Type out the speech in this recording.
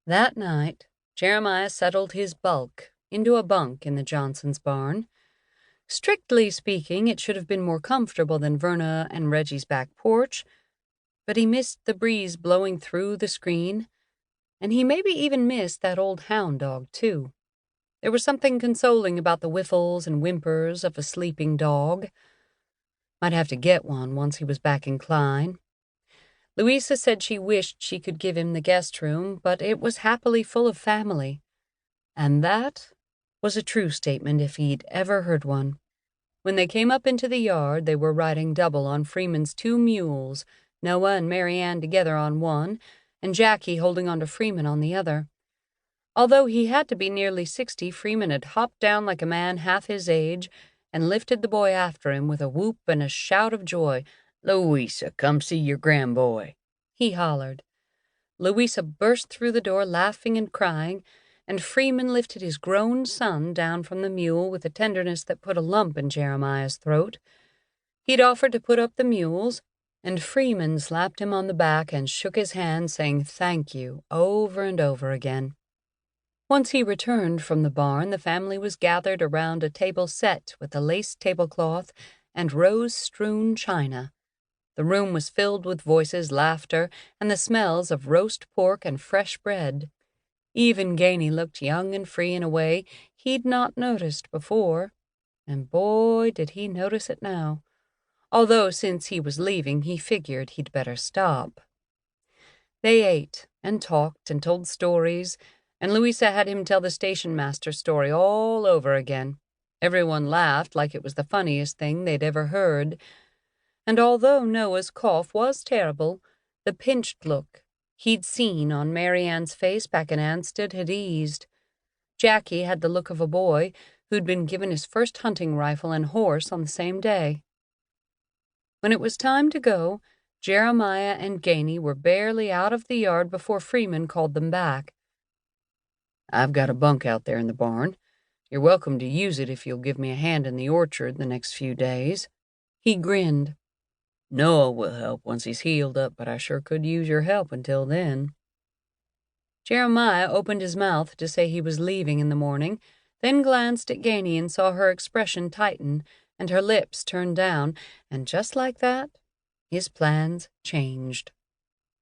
That night, Jeremiah settled his bulk into a bunk in the Johnsons' barn. Strictly speaking, it should have been more comfortable than Verna and Reggie's back porch, but he missed the breeze blowing through the screen, and he maybe even missed that old hound dog, too. There was something consoling about the whiffles and whimpers of a sleeping dog. Might have to get one once he was back in Kline. Louisa said she wished she could give him the guest room, but it was happily full of family. And that was a true statement if he'd ever heard one. When they came up into the yard, they were riding double on Freeman's 2 mules, Noah and Mary Ann together on one, and Jackie holding on to Freeman on the other. Although he had to be nearly 60, Freeman had hopped down like a man half his age and lifted the boy after him with a whoop and a shout of joy. "Louisa, come see your grandboy," he hollered. Louisa burst through the door laughing and crying, and Freeman lifted his grown son down from the mule with a tenderness that put a lump in Jeremiah's throat. He'd offered to put up the mules, and Freeman slapped him on the back and shook his hand, saying thank you over and over again. Once he returned from the barn, the family was gathered around a table set with a lace tablecloth and rose-strewn china. The room was filled with voices, laughter, and the smells of roast pork and fresh bread. Even Gainey looked young and free in a way he'd not noticed before, and boy, did he notice it now, although since he was leaving he figured he'd better stop. They ate and talked and told stories, and Louisa had him tell the station master story all over again. Everyone laughed like it was the funniest thing they'd ever heard, and although Noah's cough was terrible, the pinched look he'd seen on Mary Ann's face back in Ansted had eased. Jackie had the look of a boy who'd been given his first hunting rifle and horse on the same day. When it was time to go, Jeremiah and Gainey were barely out of the yard before Freeman called them back. "I've got a bunk out there in the barn. You're welcome to use it if you'll give me a hand in the orchard the next few days." He grinned. "Noah will help once he's healed up, but I sure could use your help until then." Jeremiah opened his mouth to say he was leaving in the morning, then glanced at Gainey and saw her expression tighten and her lips turn down, and just like that, his plans changed.